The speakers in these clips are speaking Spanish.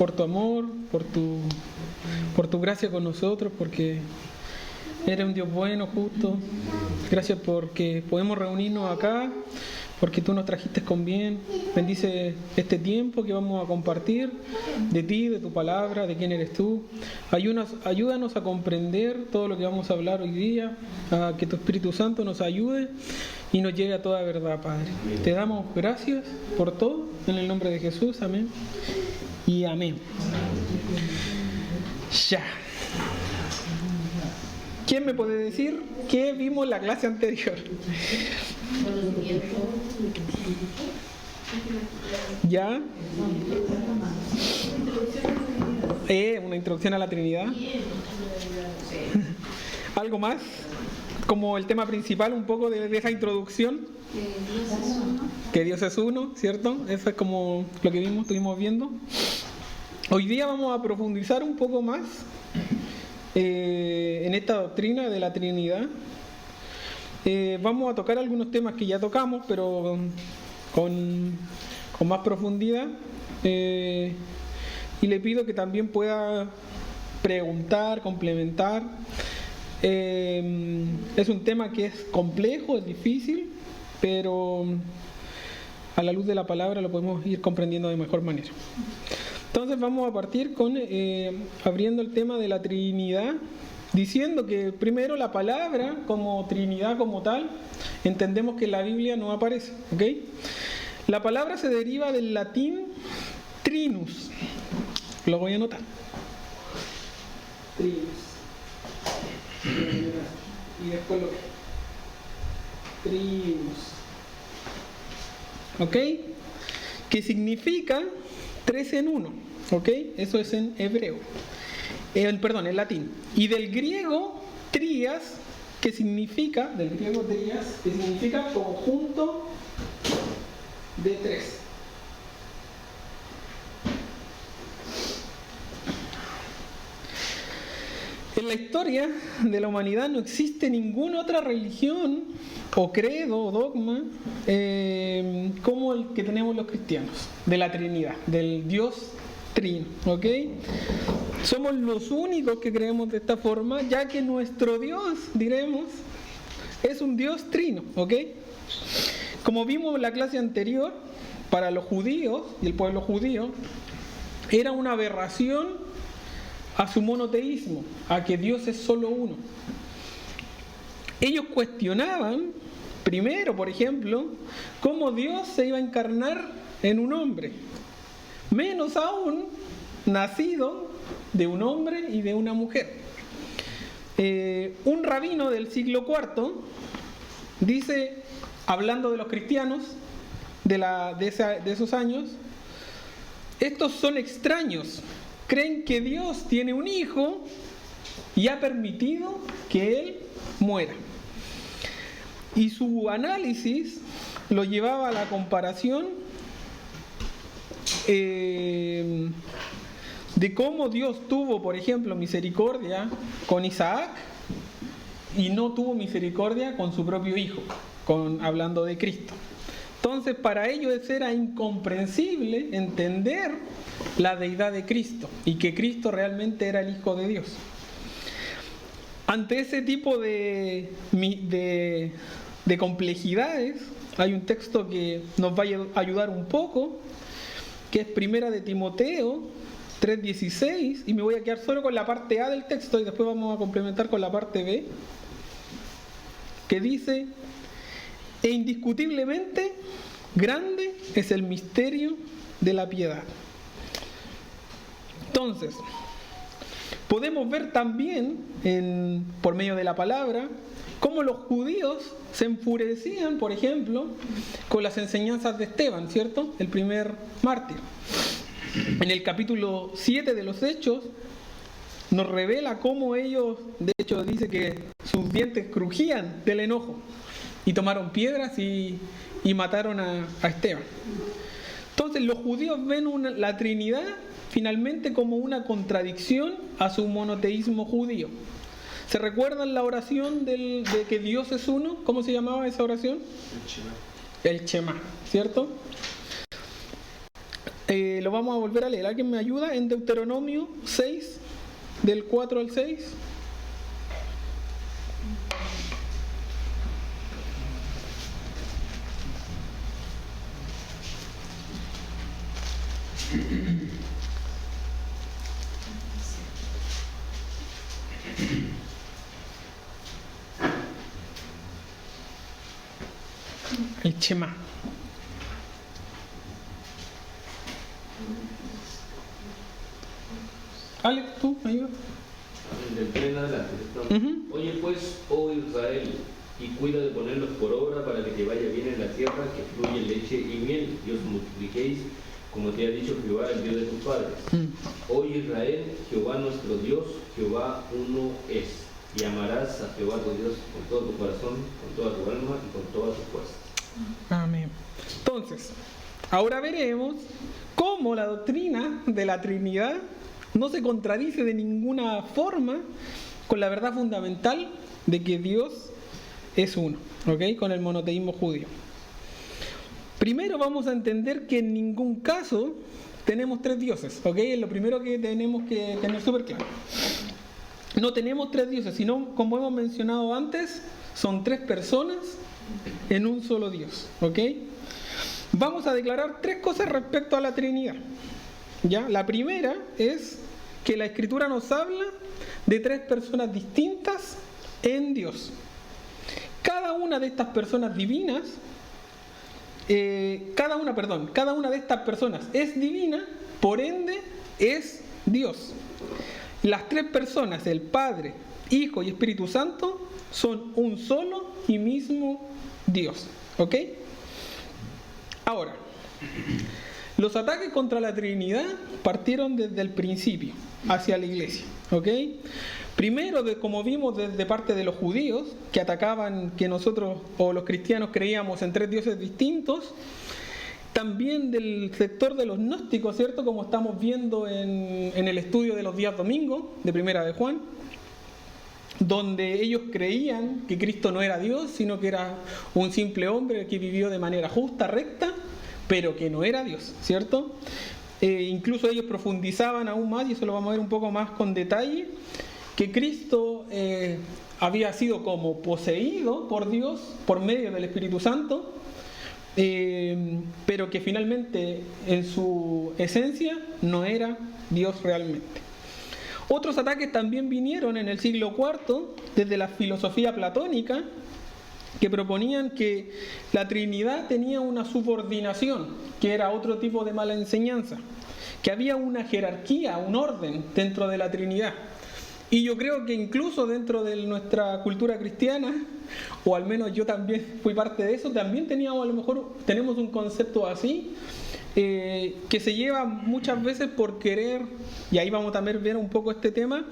por tu amor, por tu gracia con nosotros, porque eres un Dios bueno, justo. Gracias porque podemos reunirnos acá, porque tú nos trajiste con bien. Bendice este tiempo que vamos a compartir de ti, de tu palabra, de quién eres tú. Ayúdanos a comprender todo lo que vamos a hablar hoy día, a que tu Espíritu Santo nos ayude y nos lleve a toda verdad, Padre. Te damos gracias por todo, en el nombre de Jesús, amén y amén. Ya. ¿Quién me puede decir qué vimos en la clase anterior? ¿Ya? Una introducción a la Trinidad. ¿Algo más? Como el tema principal un poco de esa introducción. Que Dios es uno, ¿cierto? Eso es como lo que estuvimos viendo. Hoy día vamos a profundizar un poco más en esta doctrina de la Trinidad. Vamos a tocar algunos temas que ya tocamos, pero con más profundidad. Y le pido que también pueda preguntar, complementar. Es un tema que es complejo, es difícil, pero a la luz de la palabra lo podemos ir comprendiendo de mejor manera. Entonces vamos a partir con abriendo el tema de la Trinidad, diciendo que primero la palabra como Trinidad como tal, entendemos que en la Biblia no aparece, ¿ok? La palabra se deriva del latín trinus, lo voy a anotar. Trinus. Y después lo que trinus, ¿ok? Que significa tres en uno, ¿ok? Eso es en hebreo, en latín. Y del griego trias, que significa conjunto de tres. En la historia de la humanidad no existe ninguna otra religión o credo o dogma como el que tenemos los cristianos, de la Trinidad, del Dios Trino, ¿ok? Somos los únicos que creemos de esta forma, ya que nuestro Dios, diremos, es un Dios Trino, ¿ok? Como vimos en la clase anterior, para los judíos y el pueblo judío, era una aberración a su monoteísmo, a que Dios es solo uno. Ellos cuestionaban, primero, por ejemplo, cómo Dios se iba a encarnar en un hombre, menos aún nacido de un hombre y de una mujer. Un rabino del siglo IV dice, hablando de los cristianos de esos años, estos son extraños, creen que Dios tiene un hijo y ha permitido que él muera. Y su análisis lo llevaba a la comparación de cómo Dios tuvo, por ejemplo, misericordia con Isaac y no tuvo misericordia con su propio hijo, hablando de Cristo. Entonces, para ellos era incomprensible entender la deidad de Cristo y que Cristo realmente era el Hijo de Dios. Ante ese tipo de complejidades, hay un texto que nos va a ayudar un poco, que es Primera de Timoteo 3:16, y me voy a quedar solo con la parte A del texto y después vamos a complementar con la parte B, que dice: e indiscutiblemente grande es el misterio de la piedad. Entonces, podemos ver también, por medio de la palabra, cómo los judíos se enfurecían, por ejemplo, con las enseñanzas de Esteban, ¿cierto? El primer mártir. En el capítulo 7 de los Hechos, nos revela cómo ellos, de hecho dice que sus dientes crujían del enojo, y tomaron piedras y mataron a Esteban. Entonces los judíos ven la Trinidad finalmente como una contradicción a su monoteísmo judío. ¿Se recuerdan la oración de que Dios es uno? ¿Cómo se llamaba esa oración? El Shema, ¿cierto? Lo vamos a volver a leer. ¿Alguien me ayuda? En Deuteronomio 6, del 4 al 6. El Shema. Alex, tú, me ayudas. Del 3 en adelante. Oye pues, oh Israel, y cuida de ponerlos por obra para que te vaya bien en la tierra, que fluye leche y miel, y os multipliquéis, como te ha dicho Jehová, el Dios de tus padres. Oye Israel, Jehová nuestro Dios, Jehová uno es. Y amarás a Jehová tu Dios con todo tu corazón, con toda tu alma y con todas tus fuerzas. Amén. Entonces, ahora veremos cómo la doctrina de la Trinidad no se contradice de ninguna forma con la verdad fundamental de que Dios es uno, ¿ok? Con el monoteísmo judío. Primero vamos a entender que en ningún caso tenemos tres dioses, ¿ok? Es lo primero que tenemos que tener súper claro. No tenemos tres dioses, sino, como hemos mencionado antes, son tres personas en un solo Dios, ¿ok? Vamos a declarar tres cosas respecto a la Trinidad, ¿ya? La primera es que la Escritura nos habla de tres personas distintas en Dios. Cada una de estas personas divinas, cada una de estas personas es divina, por ende es Dios. Las tres personas, el Padre, Hijo y Espíritu Santo, son un solo y mismo Dios, ¿ok? Ahora, los ataques contra la Trinidad partieron desde el principio hacia la iglesia, ¿ok? Primero, como vimos, desde parte de los judíos, que atacaban que nosotros o los cristianos creíamos en tres dioses distintos. También del sector de los gnósticos, ¿cierto? Como estamos viendo en el estudio de los días domingos, de Primera de Juan, donde ellos creían que Cristo no era Dios, sino que era un simple hombre que vivió de manera justa, recta, pero que no era Dios, ¿cierto? Incluso ellos profundizaban aún más, y eso lo vamos a ver un poco más con detalle, que Cristo había sido como poseído por Dios por medio del Espíritu Santo, pero que finalmente en su esencia no era Dios realmente. Otros ataques también vinieron en el siglo IV desde la filosofía platónica, que proponían que la Trinidad tenía una subordinación, que era otro tipo de mala enseñanza, que había una jerarquía, un orden dentro de la Trinidad. Y yo creo que incluso dentro de nuestra cultura cristiana, o al menos yo también fui parte de eso, también teníamos, a lo mejor tenemos un concepto así, que se lleva muchas veces por querer, y ahí vamos también a ver un poco este tema,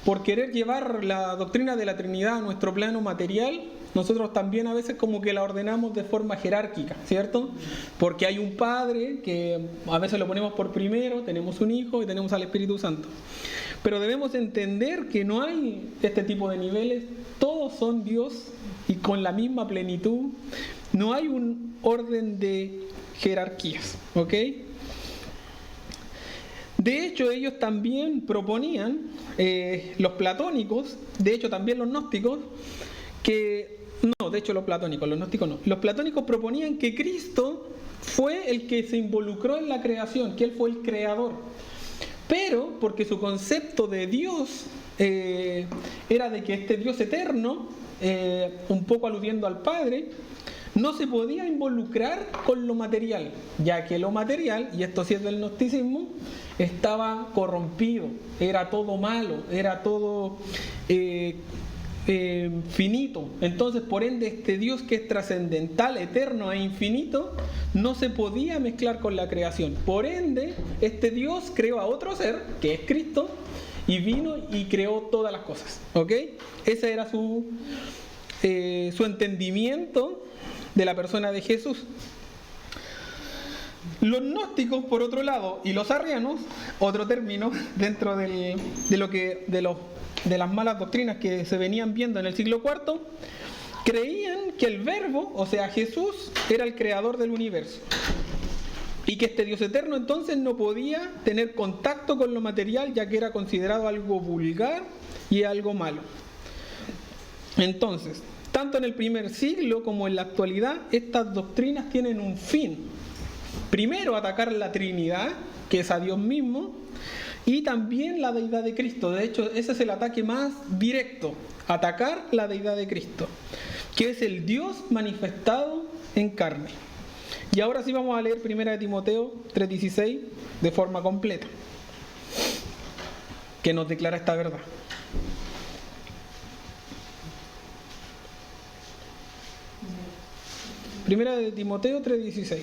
por querer llevar la doctrina de la Trinidad a nuestro plano material. Nosotros también a veces como que la ordenamos de forma jerárquica, ¿cierto? Porque hay un Padre que a veces lo ponemos por primero, tenemos un Hijo y tenemos al Espíritu Santo. Pero debemos entender que no hay este tipo de niveles, todos son Dios y con la misma plenitud, no hay un orden de jerarquías, ¿ok? De hecho, ellos también proponían, los platónicos, de hecho también los gnósticos, los gnósticos no. Los platónicos proponían que Cristo fue el que se involucró en la creación, que Él fue el creador. Pero, porque su concepto de Dios era de que este Dios eterno, un poco aludiendo al Padre, no se podía involucrar con lo material, ya que lo material, y esto sí es del gnosticismo, estaba corrompido, era todo malo, era todo finito. Entonces, por ende, este Dios que es trascendental, eterno e infinito, no se podía mezclar con la creación. Por ende, este Dios creó a otro ser, que es Cristo, y vino y creó todas las cosas, ¿ok? Ese era su entendimiento de la persona de Jesús. Los gnósticos, por otro lado, y los arrianos, otro término dentro de las malas doctrinas que se venían viendo en el siglo IV, creían que el Verbo, o sea Jesús, era el creador del universo. Y que este Dios eterno entonces no podía tener contacto con lo material, ya que era considerado algo vulgar y algo malo. Entonces, tanto en el primer siglo como en la actualidad, estas doctrinas tienen un fin. Primero, atacar la Trinidad, que es a Dios mismo, y también la deidad de Cristo. De hecho, ese es el ataque más directo, atacar la deidad de Cristo, que es el Dios manifestado en carne. Y ahora sí vamos a leer 1 Timoteo 3:16 de forma completa, que nos declara esta verdad. 1 Timoteo 3:16.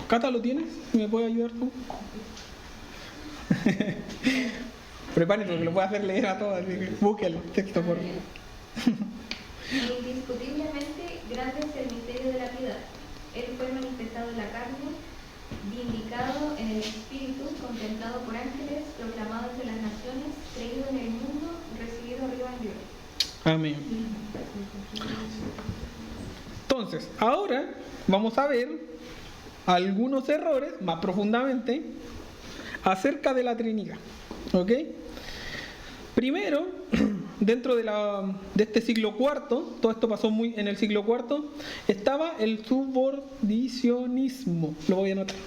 Cata, ¿lo tienes? ¿Me puedes ayudar tú? Prepárense porque lo voy a hacer leer a todos, así que busquen el texto por favor. Indiscutiblemente grande es el misterio de la piedad. Él fue manifestado en la carne, vindicado en el Espíritu, contemplado por ángeles, proclamado entre las naciones, creído en el mundo, recibido arriba en gloria. Amén. Entonces, ahora vamos a ver algunos errores más profundamente acerca de la Trinidad. ¿Ok? Primero, dentro de este siglo IV, todo esto pasó en el siglo IV, estaba el subordicionismo. Lo voy a anotar.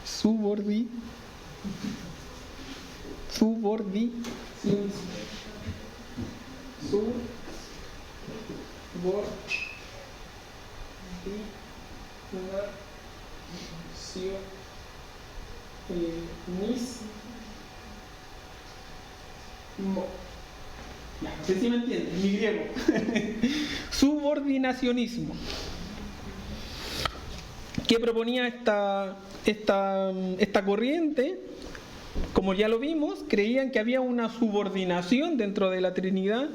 Subordicionismo. Ya, no sé si me entienden, mi griego. Subordinacionismo. ¿Qué proponía esta corriente? Como ya lo vimos, creían que había una subordinación dentro de la Trinidad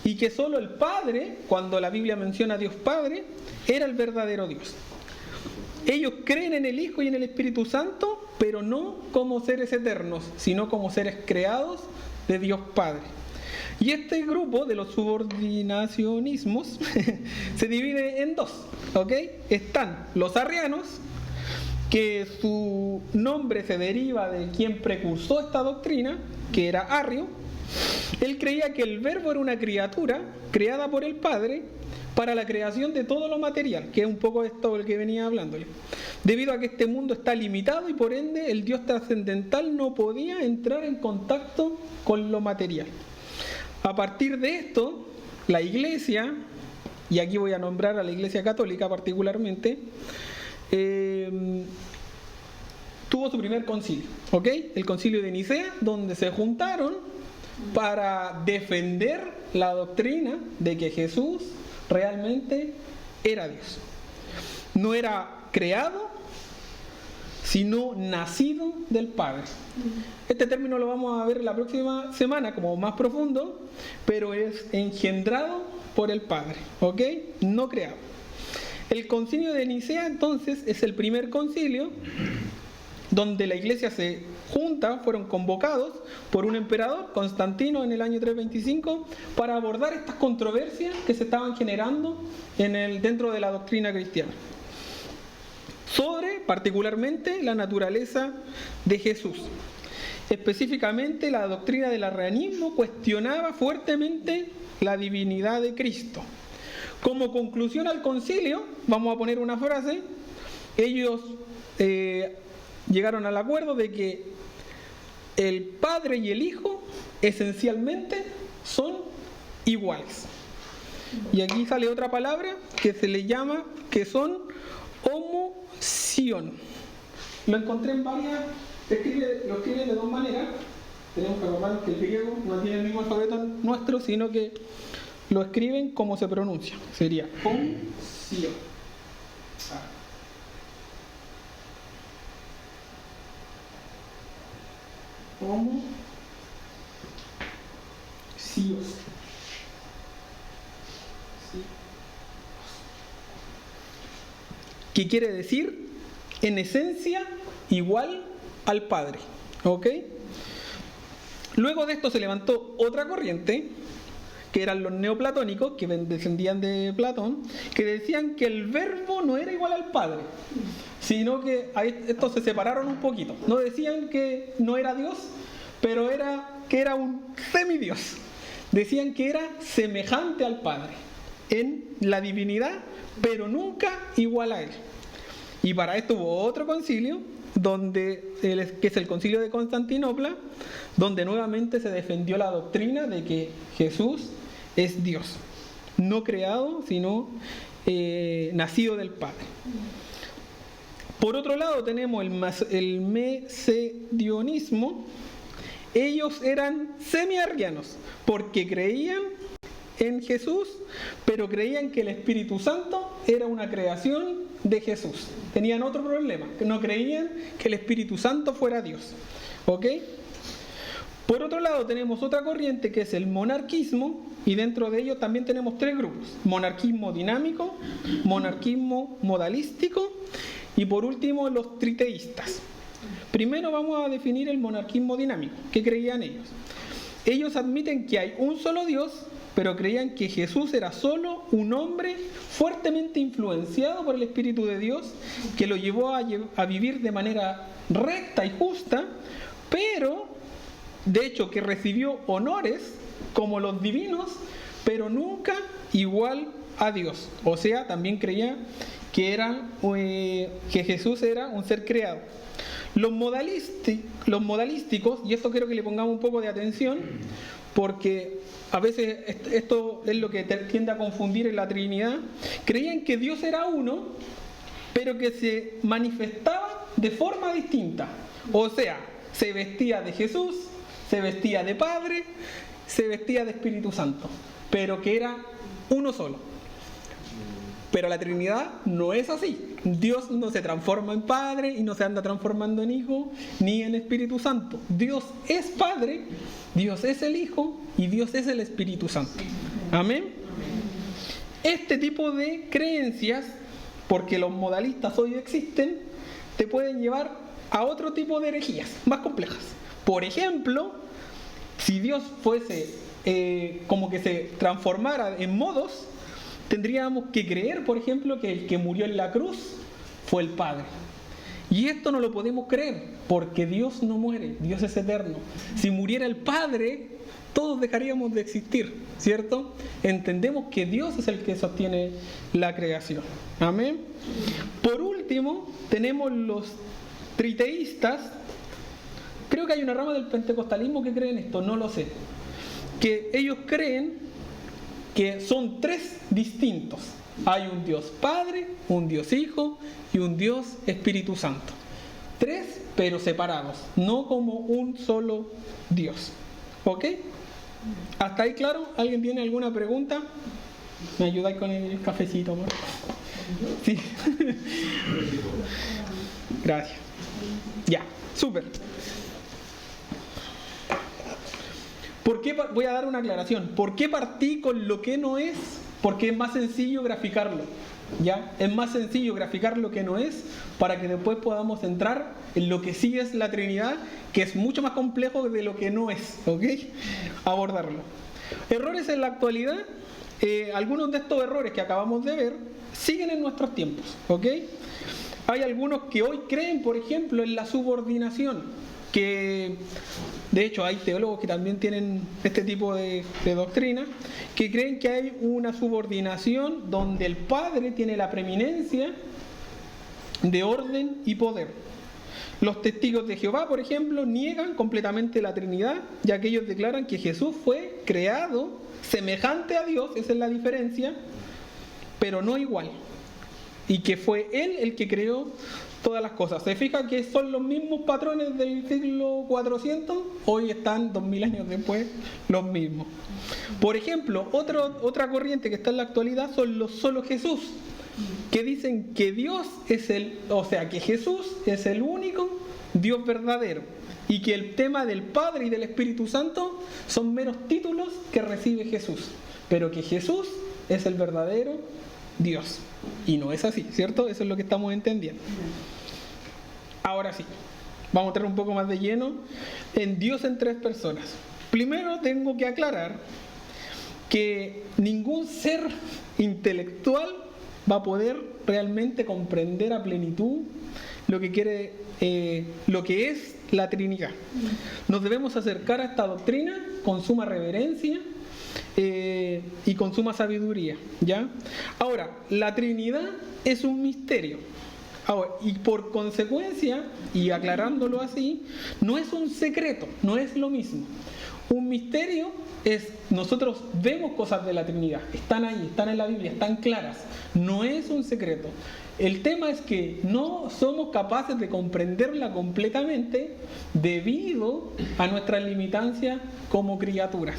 y que solo el Padre, cuando la Biblia menciona a Dios Padre, era el verdadero Dios. Ellos creen en el Hijo y en el Espíritu Santo, pero no como seres eternos, sino como seres creados de Dios Padre. Y este grupo de los subordinacionismos se divide en dos, ¿ok? Están los arrianos, que su nombre se deriva de quien precursó esta doctrina, que era Arrio. Él creía que el Verbo era una criatura creada por el Padre para la creación de todo lo material, que es un poco esto del que venía hablándole. Debido a que este mundo está limitado y por ende el Dios trascendental no podía entrar en contacto con lo material. A partir de esto, la Iglesia, y aquí voy a nombrar a la Iglesia Católica particularmente, tuvo su primer concilio, ¿ok? El concilio de Nicea, donde se juntaron para defender la doctrina de que Jesús realmente era Dios. No era creado, sino nacido del Padre. Este término lo vamos a ver la próxima semana como más profundo, pero es engendrado por el Padre, ¿ok? No creado. El concilio de Nicea entonces es el primer concilio donde la iglesia se junta, fueron convocados por un emperador, Constantino, en el año 325, para abordar estas controversias que se estaban generando dentro de la doctrina cristiana, sobre particularmente la naturaleza de Jesús. Específicamente, la doctrina del arrianismo cuestionaba fuertemente la divinidad de Cristo. Como conclusión al concilio, vamos a poner una frase, ellos llegaron al acuerdo de que el Padre y el Hijo esencialmente son iguales. Y aquí sale otra palabra que se le llama, que son homousion. Lo encontré en varias, lo escriben de dos maneras. Tenemos que acordarnos que el griego no tiene el mismo alfabeto nuestro, sino que lo escriben como se pronuncia. Sería homousion. Homousios. ¿Qué quiere decir? En esencia, igual al Padre. ¿Ok? Luego de esto se levantó otra corriente que eran los neoplatónicos, que descendían de Platón, que decían que el verbo no era igual al Padre, sino que estos se separaron un poquito. No decían que no era Dios, pero que era un semidios. Decían que era semejante al Padre en la divinidad, pero nunca igual a Él. Y para esto hubo otro concilio, que es el concilio de Constantinopla, donde nuevamente se defendió la doctrina de que Jesús es Dios, no creado, sino nacido del Padre. Por otro lado tenemos el mesedionismo. Ellos eran semi-arrianos, porque creían en Jesús, pero creían que el Espíritu Santo era una creación de Jesús. Tenían otro problema, que no creían que el Espíritu Santo fuera Dios. ¿Ok? Por otro lado tenemos otra corriente que es el monarquismo, y dentro de ello también tenemos tres grupos: monarquismo dinámico, monarquismo modalístico y por último los triteístas. Primero vamos a definir el monarquismo dinámico. ¿Qué creían ellos? Ellos admiten que hay un solo Dios, pero creían que Jesús era solo un hombre fuertemente influenciado por el Espíritu de Dios, que lo llevó a vivir de manera recta y justa, pero de hecho que recibió honores como los divinos, pero nunca igual a Dios. O sea, también creía que Jesús era un ser creado. Los modalísticos, y esto quiero que le pongamos un poco de atención, porque a veces esto es lo que tiende a confundir en la Trinidad, creían que Dios era uno, pero que se manifestaba de forma distinta. O sea, se vestía de Jesús, se vestía de Padre, se vestía de Espíritu Santo, pero que era uno solo. Pero la Trinidad no es así. Dios no se transforma en Padre y no se anda transformando en Hijo ni en Espíritu Santo. Dios es Padre, Dios es el Hijo y Dios es el Espíritu Santo. Amén. Este tipo de creencias, porque los modalistas hoy existen, te pueden llevar a otro tipo de herejías más complejas. Por ejemplo, si Dios fuese como que se transformara en modos, tendríamos que creer, por ejemplo, que el que murió en la cruz fue el Padre. Y esto no lo podemos creer, porque Dios no muere, Dios es eterno. Si muriera el Padre, todos dejaríamos de existir, ¿cierto? Entendemos que Dios es el que sostiene la creación. Amén. Por último, tenemos los triteístas. Creo que hay una rama del pentecostalismo que cree en esto, no lo sé. Que ellos creen que son tres distintos. Hay un Dios Padre, un Dios Hijo y un Dios Espíritu Santo. Tres, pero separados, no como un solo Dios. ¿Ok? ¿Hasta ahí claro? ¿Alguien tiene alguna pregunta? ¿Me ayudáis con el cafecito, amor? Sí. Gracias. Ya, súper. Voy a dar una aclaración. ¿Por qué partí con lo que no es? Porque es más sencillo graficarlo. ¿Ya? Es más sencillo graficar lo que no es para que después podamos entrar en lo que sí es la Trinidad, que es mucho más complejo de lo que no es. ¿Ok? Abordarlo. Errores en la actualidad. Algunos de estos errores que acabamos de ver siguen en nuestros tiempos. ¿Ok? Hay algunos que hoy creen, por ejemplo, en la subordinación. Que de hecho hay teólogos que también tienen este tipo de doctrina, que creen que hay una subordinación donde el Padre tiene la preeminencia de orden y poder. Los testigos de Jehová, por ejemplo, niegan completamente la Trinidad, ya que ellos declaran que Jesús fue creado semejante a Dios, esa es la diferencia, pero no igual, y que fue Él el que creó todas las cosas. ¿Se fija que son los mismos patrones del siglo 400? Hoy están 2000 años después los mismos. Por ejemplo, otra corriente que está en la actualidad son los solo Jesús, que dicen que que Jesús es el único Dios verdadero y que el tema del Padre y del Espíritu Santo son meros títulos que recibe Jesús, pero que Jesús es el verdadero Dios. Y no es así, ¿cierto? Eso es lo que estamos entendiendo. Ahora sí, vamos a entrar un poco más de lleno en Dios en tres personas. Primero tengo que aclarar que ningún ser intelectual va a poder realmente comprender a plenitud lo que es la Trinidad. Nos debemos acercar a esta doctrina con suma reverencia y con suma sabiduría, ¿ya? Ahora, la Trinidad es un misterio. Ahora, y por consecuencia, y aclarándolo así, no es un secreto, no es lo mismo. Un misterio es, nosotros vemos cosas de la Trinidad, están ahí, están en la Biblia, están claras, no es un secreto. El tema es que no somos capaces de comprenderla completamente debido a nuestras limitancias como criaturas.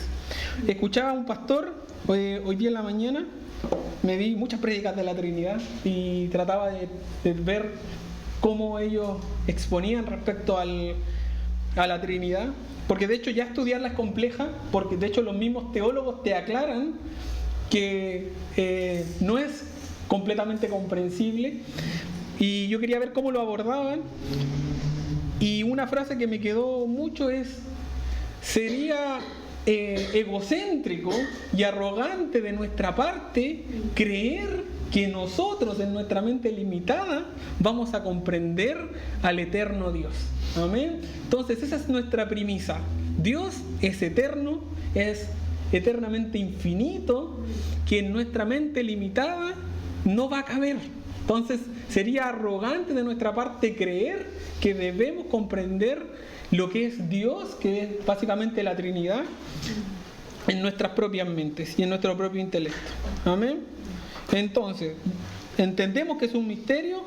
Escuchaba a un pastor hoy día en la mañana, me vi muchas prédicas de la Trinidad y trataba de ver cómo ellos exponían respecto a la Trinidad, porque de hecho ya estudiarla es compleja, porque de hecho los mismos teólogos te aclaran que no es completamente comprensible, y yo quería ver cómo lo abordaban, y una frase que me quedó mucho es: sería egocéntrico y arrogante de nuestra parte creer que nosotros en nuestra mente limitada vamos a comprender al eterno Dios. Amén. Entonces esa es nuestra premisa. Dios es eterno, es eternamente infinito, que en nuestra mente limitada no va a caber. Entonces sería arrogante de nuestra parte creer que debemos comprender lo que es Dios, que es básicamente la Trinidad, en nuestras propias mentes y en nuestro propio intelecto. Amén. Entonces, entendemos que es un misterio,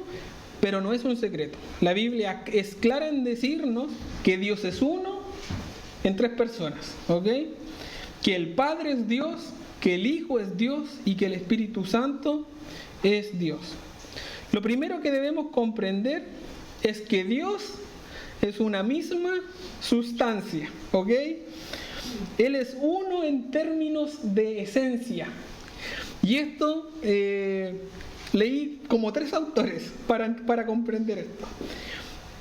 pero no es un secreto. La Biblia es clara en decirnos que Dios es uno en tres personas, ¿ok? Que el Padre es Dios, que el Hijo es Dios y que el Espíritu Santo es Dios. Lo primero que debemos comprender es que Dios es una misma sustancia, ¿ok? Él es uno en términos de esencia. Y esto leí como 3 autores para comprender esto.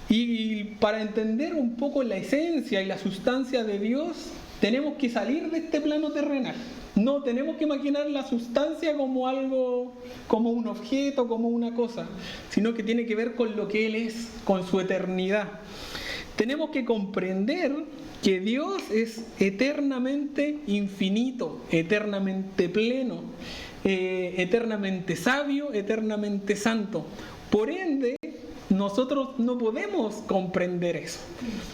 Y para entender un poco la esencia y la sustancia de Dios, tenemos que salir de este plano terrenal. No tenemos que imaginar la sustancia como algo, como un objeto, como una cosa, sino que tiene que ver con lo que Él es, con su eternidad. Tenemos que comprender que Dios es eternamente infinito, eternamente pleno, eternamente sabio, eternamente santo. Por ende, nosotros no podemos comprender eso.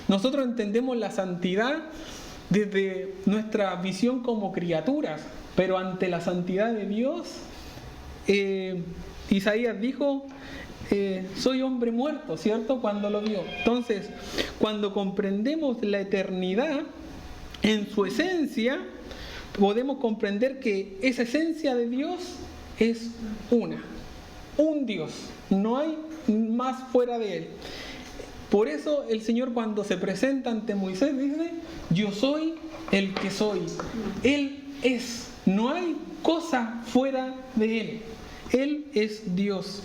Nosotros entendemos la santidad desde nuestra visión como criaturas, pero ante la santidad de Dios, Isaías dijo: soy hombre muerto, ¿cierto? Cuando lo vio. Entonces, cuando comprendemos la eternidad en su esencia, podemos comprender que esa esencia de Dios es un Dios, no hay más fuera de Él. Por eso el Señor, cuando se presenta ante Moisés, dice: yo soy el que soy. Él es, no hay cosa fuera de Él. Él es Dios.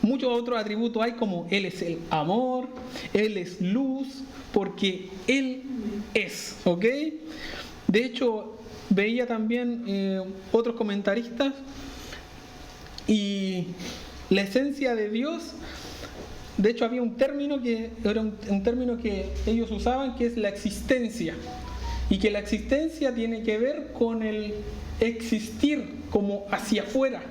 Muchos otros atributos hay, como Él es el amor, Él es luz, porque Él es, ¿ok? De hecho, veía también otros comentaristas, y la esencia de Dios, de hecho había un término que era un término que ellos usaban, que es la existencia, y que la existencia tiene que ver con el existir como hacia afuera.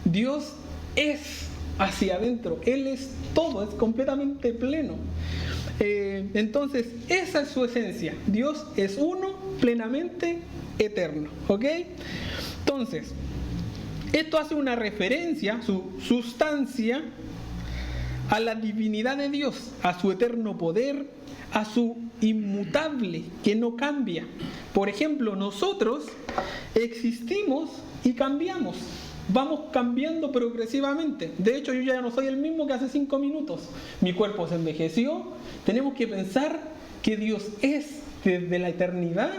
Dios es hacia adentro, Él es todo, es completamente pleno. Entonces, esa es su esencia. Dios es uno, plenamente eterno, ¿ok? Entonces, esto hace una referencia, su sustancia, a la divinidad de Dios, a su eterno poder, a su inmutable, que no cambia. Por ejemplo, nosotros existimos y cambiamos. Vamos cambiando progresivamente. De hecho, yo ya no soy el mismo que hace 5 minutos. Mi cuerpo se envejeció. Tenemos que pensar que Dios es desde la eternidad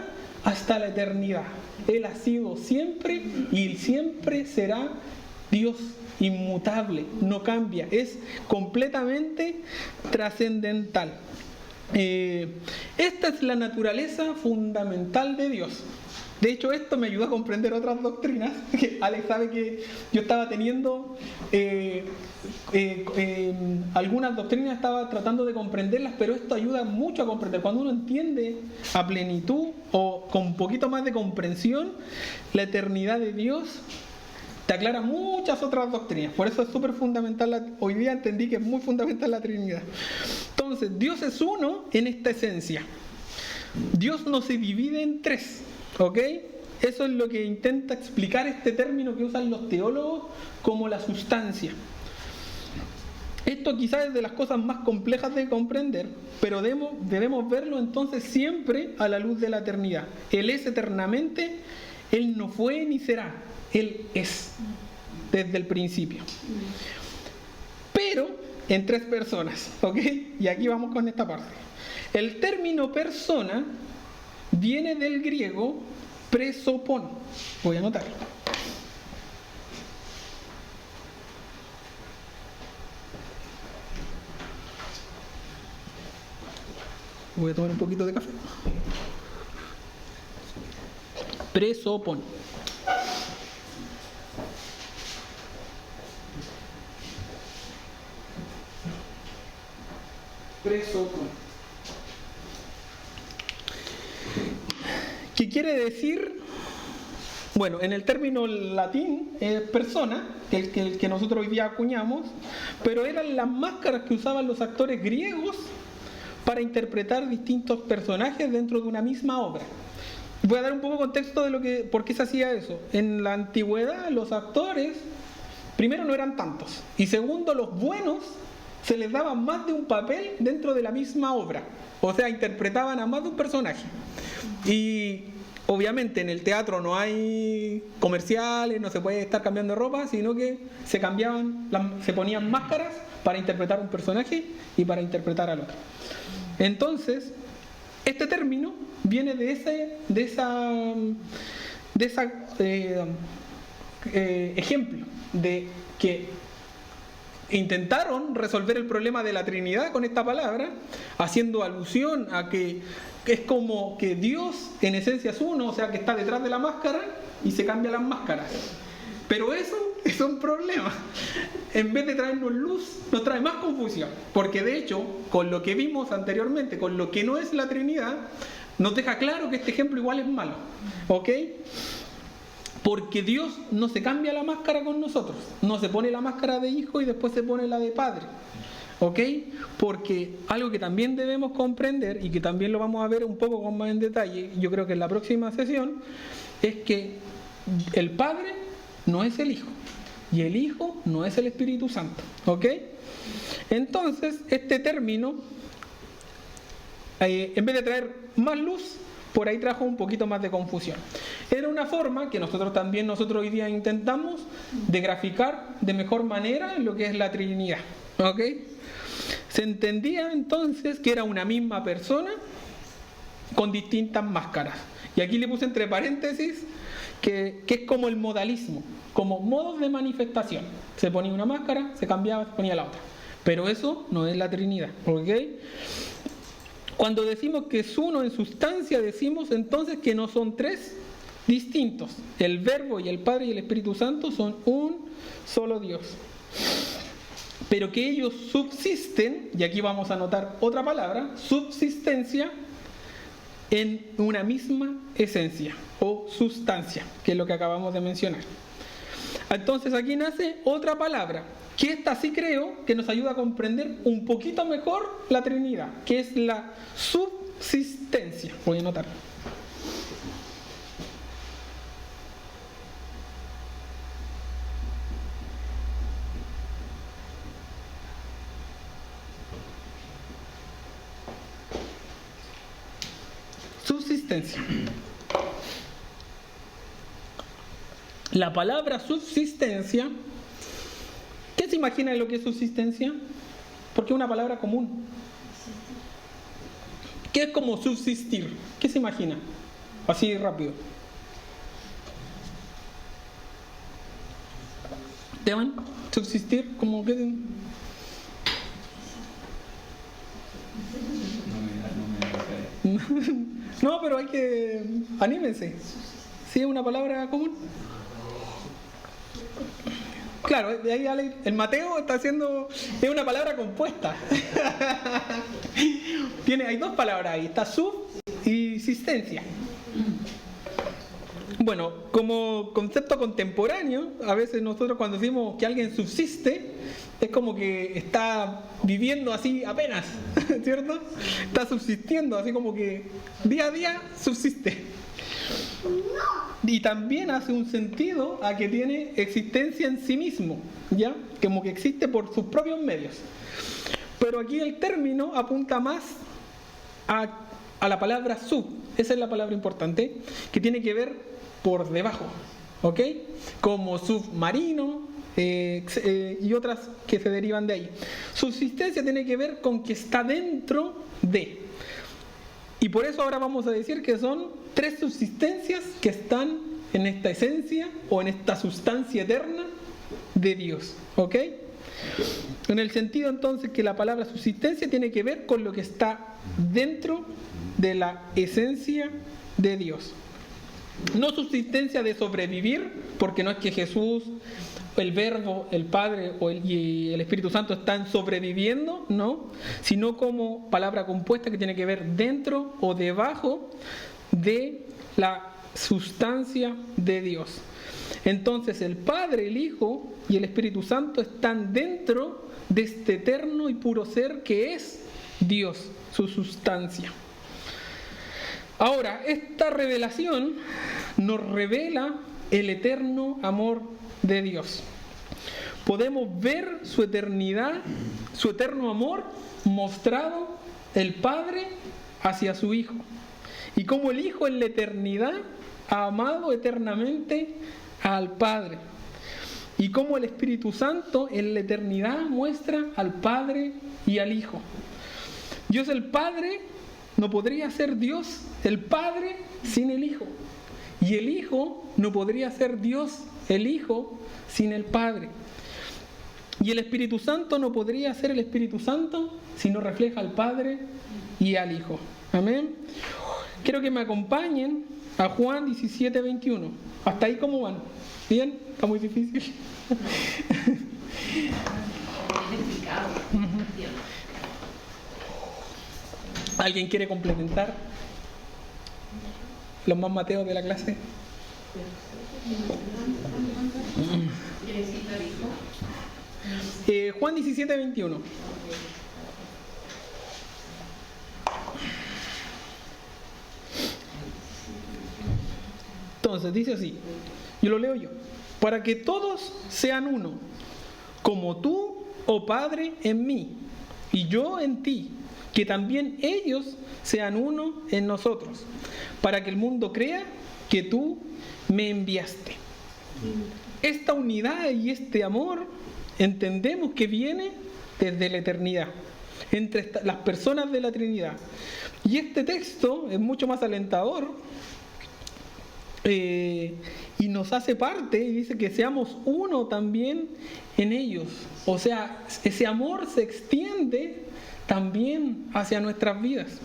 hasta la eternidad. Él ha sido siempre y siempre será Dios inmutable, no cambia, es completamente trascendental. Esta es la naturaleza fundamental de Dios. De hecho, esto me ayudó a comprender otras doctrinas. Que Alex sabe que yo estaba teniendo algunas doctrinas, estaba tratando de comprenderlas, pero esto ayuda mucho a comprender. Cuando uno entiende a plenitud o con un poquito más de comprensión la eternidad de Dios, te aclara muchas otras doctrinas. Por eso es súper fundamental. Hoy día entendí que es muy fundamental la Trinidad. Entonces, Dios es uno en esta esencia. Dios no se divide en tres, ¿ok? Eso es lo que intenta explicar este término que usan los teólogos como la sustancia. Esto quizás es de las cosas más complejas de comprender, pero debemos verlo entonces siempre a la luz de la eternidad. Él es eternamente, Él no fue ni será, Él es desde el principio. Pero en tres personas, ¿ok? Y aquí vamos con esta parte. El término persona viene del griego presopon. Voy a anotarlo. Voy a tomar un poquito de café. Presopon. Presopon. ¿Qué quiere decir? Bueno, en el término latín es persona, el que nosotros hoy día acuñamos, pero eran las máscaras que usaban los actores griegos para interpretar distintos personajes dentro de una misma obra. Voy a dar un poco de contexto de por qué se hacía eso. En la antigüedad los actores, primero, no eran tantos, y segundo, los buenos se les daba más de un papel dentro de la misma obra. O sea, interpretaban a más de un personaje. Y obviamente en el teatro no hay comerciales, no se puede estar cambiando de ropa, sino que se ponían máscaras para interpretar un personaje y para interpretar al otro. Entonces, este término viene de ese ejemplo de que intentaron resolver el problema de la Trinidad con esta palabra, haciendo alusión a que es como que Dios en esencia es uno, o sea que está detrás de la máscara y se cambian las máscaras. Pero eso es un problema. En vez de traernos luz, nos trae más confusión. Porque de hecho, con lo que vimos anteriormente, con lo que no es la Trinidad, nos deja claro que este ejemplo igual es malo. ¿Ok? Porque Dios no se cambia la máscara con nosotros. No se pone la máscara de hijo y después se pone la de padre. ¿Ok? Porque algo que también debemos comprender y que también lo vamos a ver un poco más en detalle, yo creo que en la próxima sesión, es que el Padre no es el Hijo y el Hijo no es el Espíritu Santo. ¿Ok? Entonces, este término, en vez de traer más luz, por ahí trajo un poquito más de confusión. Era una forma que nosotros hoy día intentamos de graficar de mejor manera lo que es la Trinidad. ¿Ok? Se entendía entonces que era una misma persona con distintas máscaras. Y aquí le puse entre paréntesis que es como el modalismo, como modos de manifestación. Se ponía una máscara, se cambiaba, se ponía la otra. Pero eso no es la Trinidad. ¿Ok? Cuando decimos que es uno en sustancia, decimos entonces que no son tres distintos. El Verbo y el Padre y el Espíritu Santo son un solo Dios. Pero que ellos subsisten, y aquí vamos a notar otra palabra, subsistencia, en una misma esencia o sustancia, que es lo que acabamos de mencionar. Entonces aquí nace otra palabra, que esta sí creo que nos ayuda a comprender un poquito mejor la Trinidad, que es la subsistencia. Voy a anotar. Subsistencia. La palabra subsistencia, ¿qué se imagina de lo que es subsistencia? Porque es una palabra común. ¿Qué es como subsistir? ¿Qué se imagina? Así rápido. ¿Teman? ¿Subsistir? ¿Cómo que? No, pero hay que... Anímense. ¿Sí es una palabra común? Claro, de ahí el Mateo está haciendo... Es una palabra compuesta. Hay dos palabras ahí. Está sub y sistencia. Bueno, como concepto contemporáneo, a veces nosotros cuando decimos que alguien subsiste, es como que está viviendo así apenas, ¿cierto? Está subsistiendo, así como que día a día subsiste. Y también hace un sentido a que tiene existencia en sí mismo, ¿ya? Como que existe por sus propios medios. Pero aquí el término apunta más a la palabra sub, esa es la palabra importante, que tiene que ver por debajo, ¿ok? Como submarino y otras que se derivan de ahí. Subsistencia tiene que ver con que está dentro de. Y por eso ahora vamos a decir que son 3 subsistencias que están en esta esencia o en esta sustancia eterna de Dios, ¿ok? En el sentido entonces que la palabra subsistencia tiene que ver con lo que está dentro de la esencia de Dios. No subsistencia de sobrevivir, porque no es que Jesús, el Verbo, el Padre y el Espíritu Santo están sobreviviendo, no, sino como palabra compuesta que tiene que ver dentro o debajo de la sustancia de Dios. Entonces el Padre, el Hijo y el Espíritu Santo están dentro de este eterno y puro ser que es Dios, su sustancia. Ahora, esta revelación nos revela el eterno amor de Dios. Podemos ver su eternidad, su eterno amor mostrado el Padre hacia su Hijo. Y cómo el Hijo en la eternidad ha amado eternamente al Padre. Y cómo el Espíritu Santo en la eternidad muestra al Padre y al Hijo. Dios el Padre no podría ser Dios el Padre sin el Hijo. Y el Hijo no podría ser Dios el Hijo sin el Padre. Y el Espíritu Santo no podría ser el Espíritu Santo si no refleja al Padre y al Hijo. Amén. Quiero que me acompañen a Juan 17:21. ¿Hasta ahí cómo van? ¿Bien? ¿Está muy difícil? ¿Alguien quiere complementar? ¿Los más mateos de la clase? Juan 17:21. Entonces dice así, yo lo leo yo: para que todos sean uno, como tú, oh Padre, en mí y yo en ti, que también ellos sean uno en nosotros, para que el mundo crea que tú me enviaste. Esta unidad y este amor entendemos que viene desde la eternidad, entre las personas de la Trinidad. Y este texto es mucho más alentador y nos hace parte y dice que seamos uno también en ellos. O sea, ese amor se extiende también hacia nuestras vidas.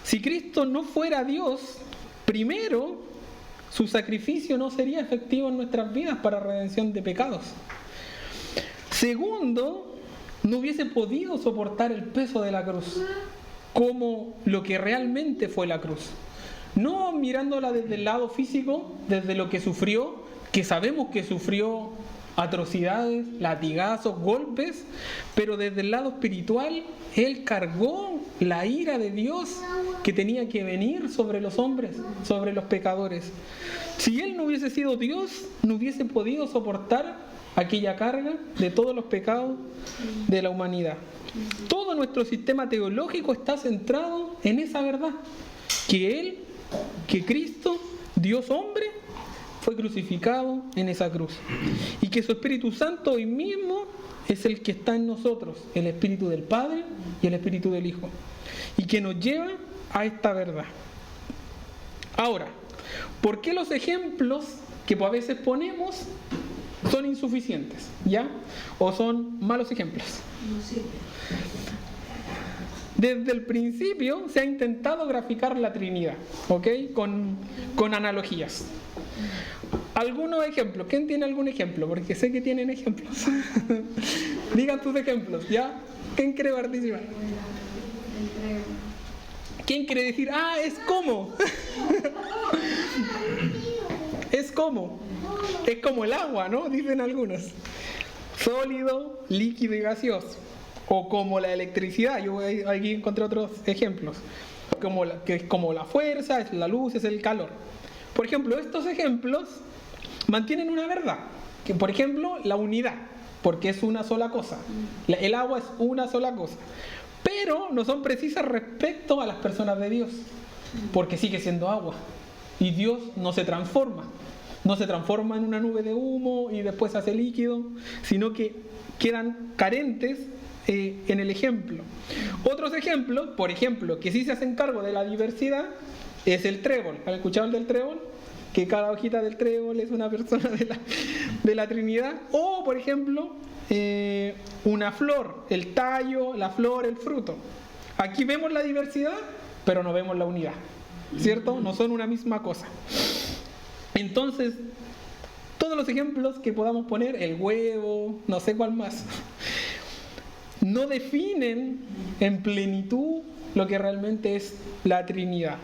Si Cristo no fuera Dios, primero, su sacrificio no sería efectivo en nuestras vidas para redención de pecados. Segundo, no hubiese podido soportar el peso de la cruz como lo que realmente fue la cruz. No mirándola desde el lado físico, desde lo que sufrió, que sabemos que sufrió atrocidades, latigazos, golpes, pero desde el lado espiritual, Él cargó la ira de Dios que tenía que venir sobre los hombres, sobre los pecadores. Si Él no hubiese sido Dios, no hubiese podido soportar aquella carga de todos los pecados de la humanidad. Todo nuestro sistema teológico está centrado en esa verdad, que Cristo, Dios hombre, fue crucificado en esa cruz, y que su Espíritu Santo hoy mismo es el que está en nosotros, el Espíritu del Padre y el Espíritu del Hijo, y que nos lleva a esta verdad. Ahora, ¿por qué los ejemplos que a veces ponemos son insuficientes? ¿Ya? ¿O son malos ejemplos? Desde el principio se ha intentado graficar la Trinidad, ¿ok? Con analogías. Algunos ejemplos. ¿Quién tiene algún ejemplo? Porque sé que tienen ejemplos. Digan tus ejemplos, ¿ya? ¿Quién quiere participar? ¿Quién quiere decir, es como? Es como. Es como el agua, ¿no? Dicen algunos. Sólido, líquido y gaseoso. O como la electricidad. Yo aquí encontré otros ejemplos. Que es como la fuerza, es la luz, es el calor. Por ejemplo, estos ejemplos mantienen una verdad. Que, por ejemplo, la unidad. Porque es una sola cosa. El agua es una sola cosa. Pero no son precisas respecto a las personas de Dios. Porque sigue siendo agua. Y Dios no se transforma. No se transforma en una nube de humo y después se hace líquido. Sino que quedan carentes en el ejemplo. Otros ejemplos, por ejemplo, que sí se hacen cargo de la diversidad, es el trébol. ¿Han escuchado el del trébol? Que cada hojita del trébol es una persona de la Trinidad. O, por ejemplo, una flor, el tallo, la flor, el fruto. Aquí vemos la diversidad, pero no vemos la unidad, ¿cierto? No son una misma cosa. Entonces, todos los ejemplos que podamos poner, el huevo, no sé cuál más, no definen en plenitud lo que realmente es la Trinidad.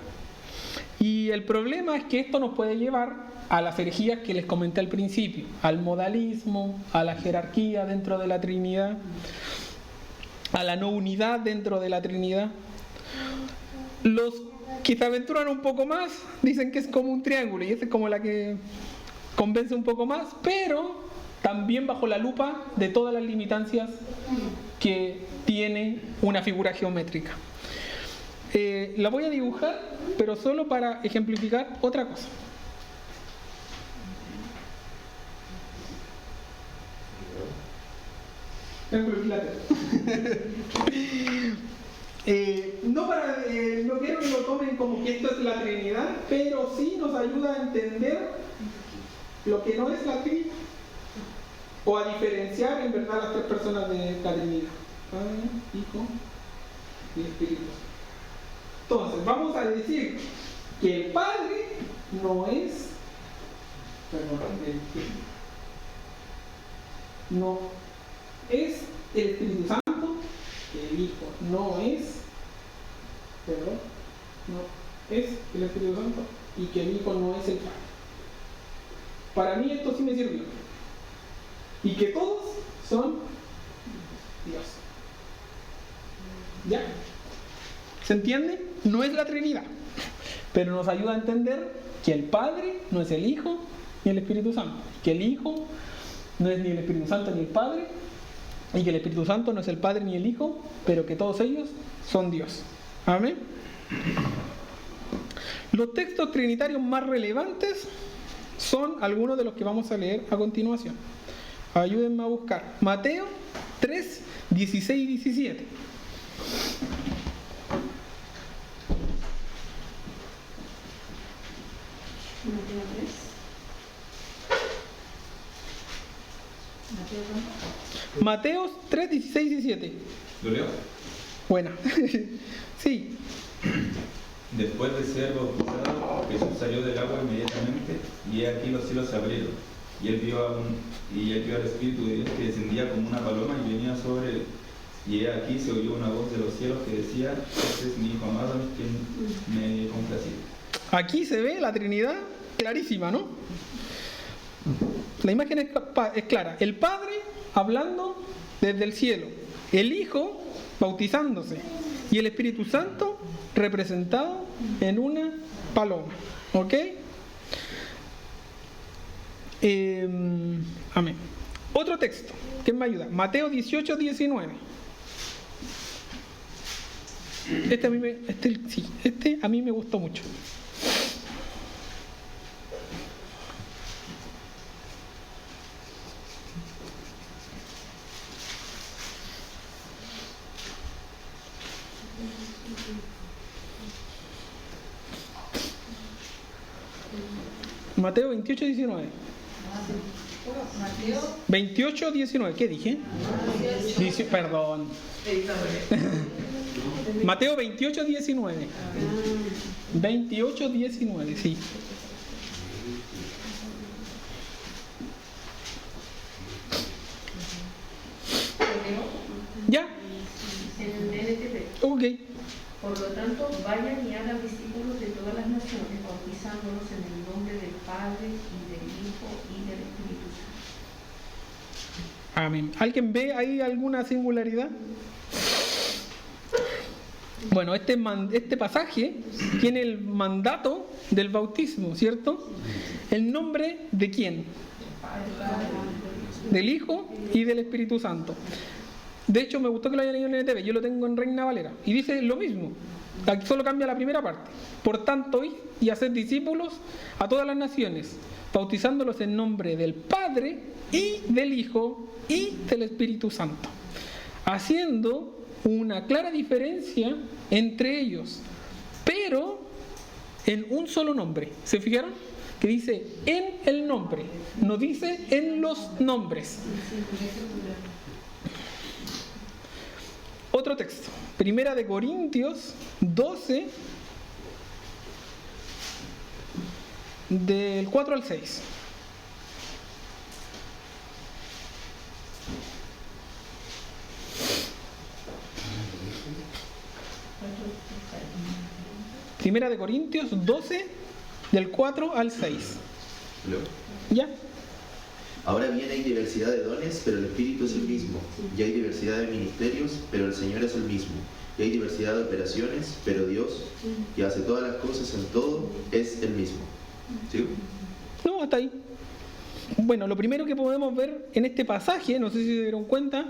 Y el problema es que esto nos puede llevar a las herejías que les comenté al principio, al modalismo, a la jerarquía dentro de la Trinidad, a la no unidad dentro de la Trinidad. Los que se aventuran un poco más dicen que es como un triángulo y esa es como la que convence un poco más, pero también bajo la lupa de todas las limitancias que tiene una figura geométrica. La voy a dibujar, pero solo para ejemplificar otra cosa. No quiero que lo tomen como que esto es la Trinidad, pero sí nos ayuda a entender lo que no es la Trinidad o a diferenciar en verdad las tres personas de la Trinidad: Padre, Hijo y Espíritu Santo. Entonces, vamos a decir que el Padre no es, no es el Espíritu Santo, que el Hijo no es, no es el Espíritu Santo y que el Hijo no es el Padre. Para mí esto sí me sirvió. Y que todos son Dios. ¿Ya? ¿Se entiende? No es la Trinidad, pero nos ayuda a entender que el Padre no es el Hijo ni el Espíritu Santo, que el Hijo no es ni el Espíritu Santo ni el Padre, y que el Espíritu Santo no es el Padre ni el Hijo, pero que todos ellos son Dios. Amén. Los textos trinitarios más relevantes son algunos de los que vamos a leer a continuación. Ayúdenme a buscar. Mateo 3, 16 y 17. Mateo 3, 16 y 17. ¿Lo leo? Buena. Sí. Después de ser bautizado, Jesús salió del agua inmediatamente, y aquí los cielos se abrieron, y él vio al Espíritu de Dios que descendía como una paloma y venía sobre él. Y aquí se oyó una voz de los cielos que decía: este es mi Hijo amado, en quien me complací. Aquí se ve la Trinidad clarísima, ¿no? La imagen es clara. El Padre hablando desde el cielo, el Hijo bautizándose y el Espíritu Santo representado en una paloma. ¿Ok? Amén. Otro texto que me ayuda. Mateo 18, 19. Este a mí me gustó mucho. Mateo 28, 19. 28, 19. ¿Qué dije? Perdón. Mateo 28, 19. 28, 19, sí. ¿Ya? En NTV. Ok. Por lo tanto, vayan y hagan discípulos de todas las naciones, bautizándolos en el nombre del Padre y del Hijo y del Espíritu Santo. Amén. ¿Alguien ve ahí alguna singularidad? Bueno, este pasaje tiene el mandato del bautismo, ¿cierto? ¿El nombre de quién? Del Hijo y del Espíritu Santo. De hecho, me gustó que lo hayan leído en NTV, yo lo tengo en Reina Valera, y dice lo mismo, aquí solo cambia la primera parte. Por tanto, id y haced discípulos a todas las naciones, bautizándolos en nombre del Padre y del Hijo y del Espíritu Santo, haciendo una clara diferencia entre ellos, pero en un solo nombre. ¿Se fijaron? Que dice en el nombre, no dice en los nombres. Otro texto, Primera de Corintios 12, del 4 al 6. Primera de Corintios 12, del 4 al 6. ¿Ya? Ahora bien, hay diversidad de dones, pero el Espíritu es el mismo. Y hay diversidad de ministerios, pero el Señor es el mismo. Y hay diversidad de operaciones, pero Dios, que hace todas las cosas en todo, es el mismo. ¿Sí? No, hasta ahí. Bueno, lo primero que podemos ver en este pasaje, no sé si se dieron cuenta,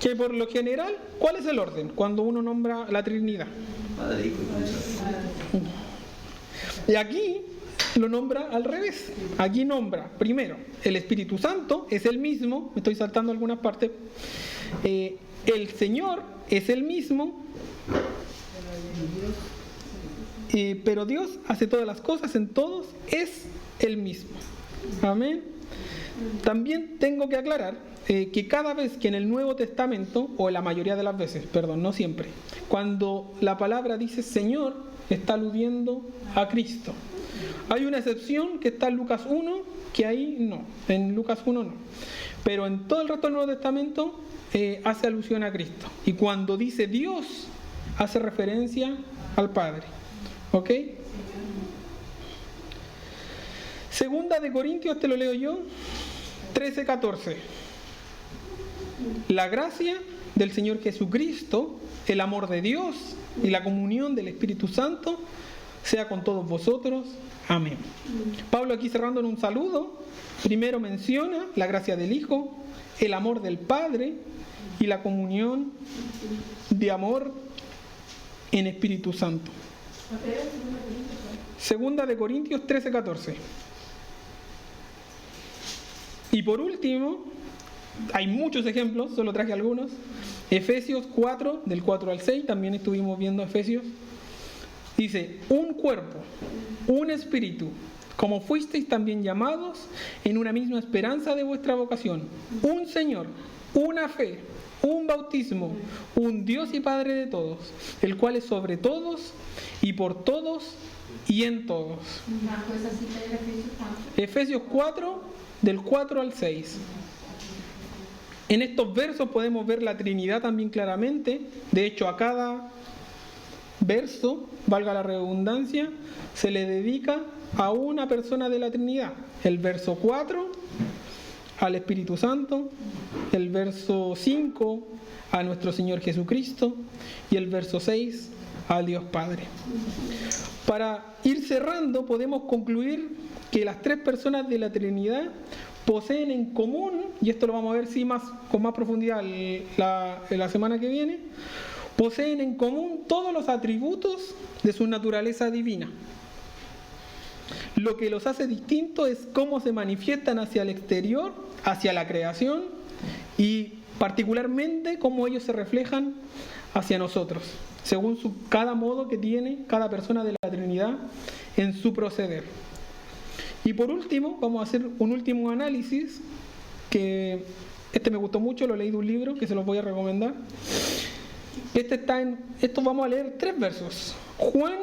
que por lo general, ¿cuál es el orden cuando uno nombra la Trinidad? Padre, Hijo y Espíritu Santo. Y aquí lo nombra al revés. Aquí nombra primero el Espíritu Santo, es el mismo, me estoy saltando algunas partes. El Señor es el mismo, pero Dios hace todas las cosas en todos, es el mismo. Amén. También tengo que aclarar que cada vez que en el Nuevo Testamento, o la mayoría de las veces, perdón, no siempre, cuando la palabra dice Señor, está aludiendo a Cristo. Hay una excepción que está en Lucas 1, que ahí no, en Lucas 1 no. Pero en todo el resto del Nuevo Testamento hace alusión a Cristo. Y cuando dice Dios, hace referencia al Padre. ¿Ok? Segunda de Corintios, te lo leo yo, 13-14. La gracia del Señor Jesucristo, el amor de Dios y la comunión del Espíritu Santo sea con todos vosotros. Amén. Pablo aquí cerrando en un saludo, primero menciona la gracia del Hijo, el amor del Padre y la comunión de amor en Espíritu Santo. Segunda de Corintios 13-14. Y por último, hay muchos ejemplos, solo traje algunos. Efesios 4, del 4 al 6, también estuvimos viendo Efesios. Dice, un cuerpo, un espíritu, como fuisteis también llamados en una misma esperanza de vuestra vocación. Un Señor, una fe, un bautismo, un Dios y Padre de todos, el cual es sobre todos y por todos y en todos. Efesios 4, del 4 al 6. En estos versos podemos ver la Trinidad también claramente. De hecho, a cada verso, valga la redundancia, se le dedica a una persona de la Trinidad. El verso 4 al Espíritu Santo, el verso 5 a nuestro Señor Jesucristo y el verso 6 al Dios Padre. Para ir cerrando, podemos concluir que las tres personas de la Trinidad poseen en común, y esto lo vamos a ver sí, con más profundidad la semana que viene, poseen en común todos los atributos de su naturaleza divina. Lo que los hace distintos es cómo se manifiestan hacia el exterior, hacia la creación, y particularmente cómo ellos se reflejan hacia nosotros, según cada modo que tiene cada persona de la Trinidad en su proceder. Y por último, vamos a hacer un último análisis, que me gustó mucho, lo leí de un libro que se los voy a recomendar, Esto vamos a leer 3 versos. Juan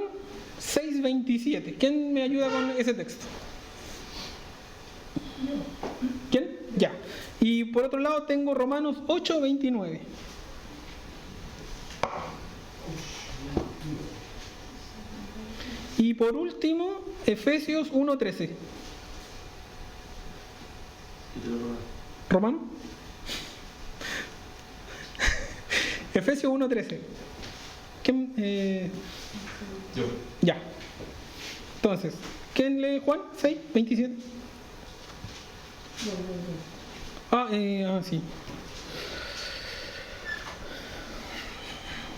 6:27. ¿Quién me ayuda con ese texto? ¿Quién? Ya. Y por otro lado tengo Romanos 8:29. Y por último, Efesios 1:13. ¿Romano? Efesios 1:13. ¿Quién? Yo. Ya. Entonces, ¿quién lee Juan 6:27? Sí.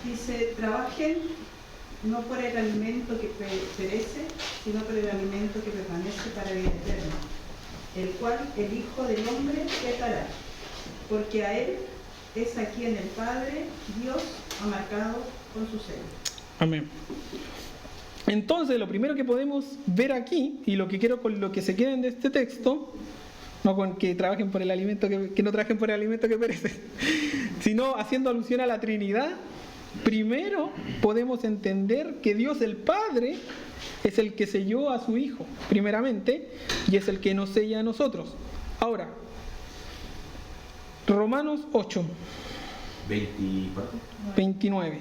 Dice, trabajen no por el alimento que perece, sino por el alimento que permanece para vida eterna, el cual el Hijo del Hombre les dará, porque a Él es a quien el Padre, Dios, ha marcado con su sello. Amén. Entonces, lo primero que podemos ver aquí, y lo que quiero con lo que se queden de este texto, no con que trabajen por el alimento que no trabajen por el alimento que perece, sino haciendo alusión a la Trinidad. Primero podemos entender que Dios el Padre es el que selló a su Hijo, primeramente, y es el que nos sella a nosotros. Ahora, Romanos 8, 29.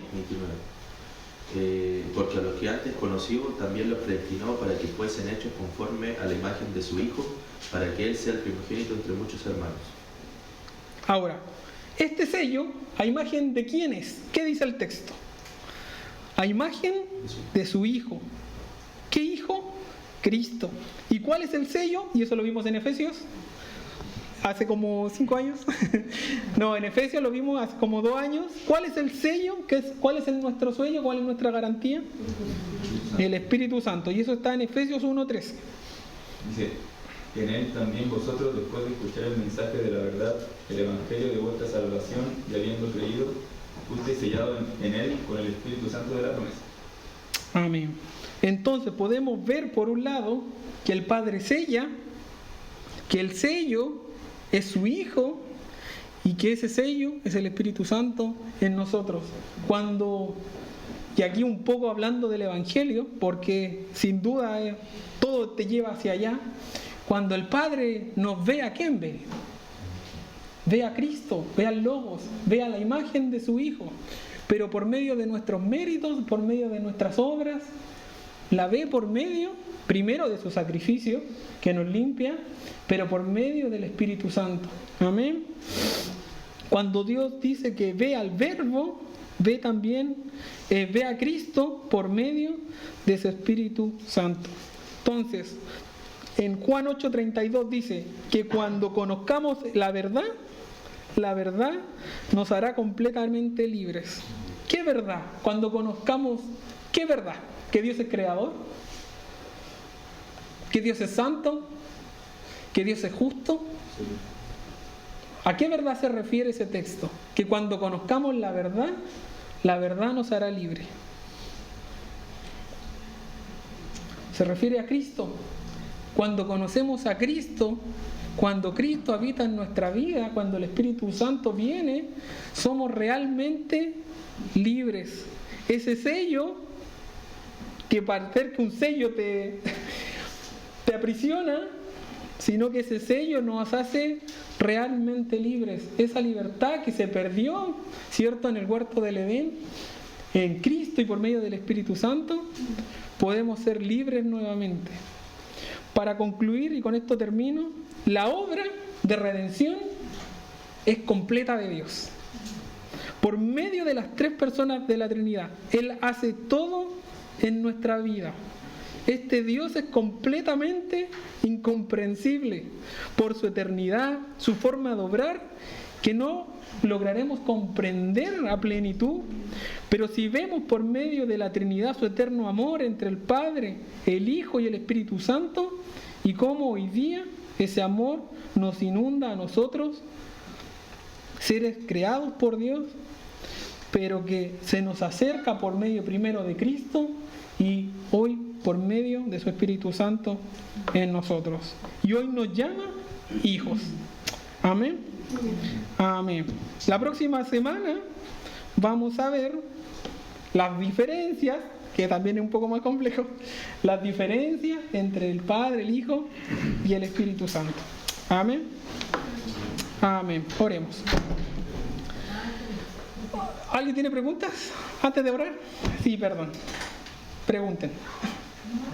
Porque a los que antes conoció también los predestinó para que fuesen hechos conforme a la imagen de su Hijo, para que Él sea el primogénito entre muchos hermanos. Ahora, este sello, ¿a imagen de quién es? ¿Qué dice el texto? A imagen de su Hijo. ¿Qué Hijo? Cristo. ¿Y cuál es el sello? Y eso lo vimos en Efesios hace como 5 años. No, en Efesios lo vimos hace como 2 años. ¿Cuál es el sello? ¿Cuál es nuestro sello? ¿Cuál es nuestra garantía? El Espíritu Santo. Y eso está en Efesios 1:13. Dice, en Él también vosotros, después de escuchar el mensaje de la verdad, el Evangelio de vuestra salvación, y habiendo creído, fuisteis sellados en Él con el Espíritu Santo de la promesa. Amén. Entonces podemos ver por un lado que el Padre sella, que el sello es su Hijo y que ese sello es el Espíritu Santo en nosotros. Y aquí un poco hablando del Evangelio, porque sin duda todo te lleva hacia allá. Cuando el Padre nos ve, ¿a quién ve? Ve a Cristo, ve al Logos, ve a la imagen de su Hijo, pero por medio de nuestros méritos, por medio de nuestras obras, la ve por medio, primero de su sacrificio, que nos limpia, pero por medio del Espíritu Santo. Amén. Cuando Dios dice que ve al Verbo, ve también, ve a Cristo por medio de su Espíritu Santo. Entonces, en Juan 8:32 dice que cuando conozcamos la verdad nos hará completamente libres. ¿Qué verdad? Cuando conozcamos, ¿qué verdad? ¿Que Dios es creador? ¿Que Dios es santo? ¿Que Dios es justo? ¿A qué verdad se refiere ese texto? Que cuando conozcamos la verdad nos hará libre. Se refiere a Cristo. Cuando conocemos a Cristo, cuando Cristo habita en nuestra vida, cuando el Espíritu Santo viene, somos realmente libres. Ese sello, que parece que un sello te aprisiona, sino que ese sello nos hace realmente libres. Esa libertad que se perdió, ¿cierto?, en el huerto del Edén, en Cristo y por medio del Espíritu Santo, podemos ser libres nuevamente. Para concluir, y con esto termino, la obra de redención es completa de Dios. Por medio de las 3 personas de la Trinidad, Él hace todo en nuestra vida. Este Dios es completamente incomprensible por su eternidad, su forma de obrar, que no lograremos comprender a plenitud, pero si vemos por medio de la Trinidad su eterno amor entre el Padre, el Hijo y el Espíritu Santo, y cómo hoy día ese amor nos inunda a nosotros, seres creados por Dios, pero que se nos acerca por medio primero de Cristo y hoy por medio de su Espíritu Santo en nosotros. Y hoy nos llama hijos. Amén. Amén. La próxima semana vamos a ver las diferencias, que también es un poco más complejo, las diferencias entre el Padre, el Hijo y el Espíritu Santo. Amén. Amén. Oremos. ¿Alguien tiene preguntas antes de orar? Sí, perdón. Pregunten.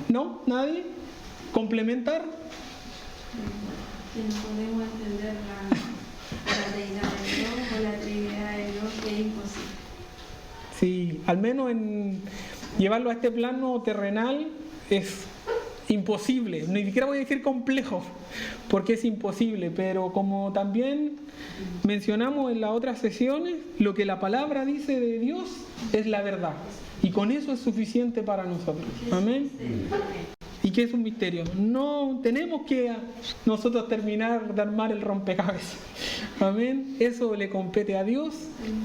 ¿No? ¿Nadie? ¿Complementar? Que no podemos entender la deidad de Dios o la trinidad de Dios, que es imposible. Sí, al menos en llevarlo a este plano terrenal es imposible. Ni siquiera voy a decir complejo, porque es imposible, pero como también mencionamos en las otras sesiones, lo que la palabra dice de Dios es la verdad, y con eso es suficiente para nosotros. Amén. ¿Y qué es un misterio? No tenemos que nosotros terminar de armar el rompecabezas. Amén. Eso le compete a Dios,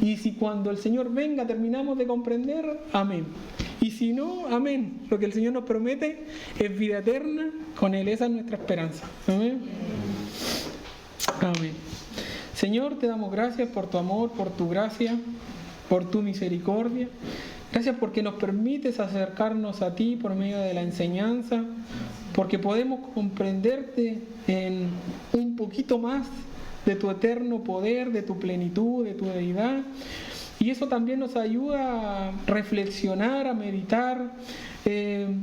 y si cuando el Señor venga terminamos de comprender, amén. Y si no, amén. Lo que el Señor nos promete es vida eterna con Él. Esa es nuestra esperanza. Amén. Amén. Señor, te damos gracias por tu amor, por tu gracia, por tu misericordia. Gracias porque nos permites acercarnos a ti por medio de la enseñanza, porque podemos comprenderte en un poquito más de tu eterno poder, de tu plenitud, de tu deidad. Y eso también nos ayuda a reflexionar, a meditar,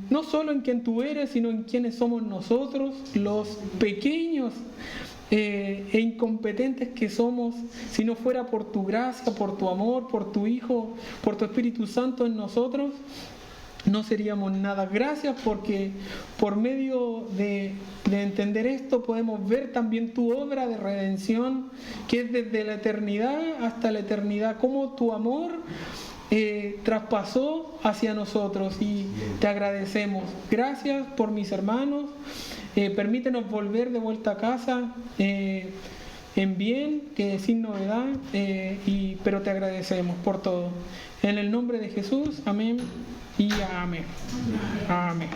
no solo en quién tú eres, sino en quiénes somos nosotros, los pequeños e incompetentes que somos. Si no fuera por tu gracia, por tu amor, por tu Hijo, por tu Espíritu Santo en nosotros, no seríamos nada. Gracias porque por medio de entender esto podemos ver también tu obra de redención, que es desde la eternidad hasta la eternidad, cómo tu amor traspasó hacia nosotros, y te agradecemos. Gracias por mis hermanos. Permítenos volver de vuelta a casa en bien, que sin novedad, pero te agradecemos por todo. En el nombre de Jesús, amén y amén. Amén.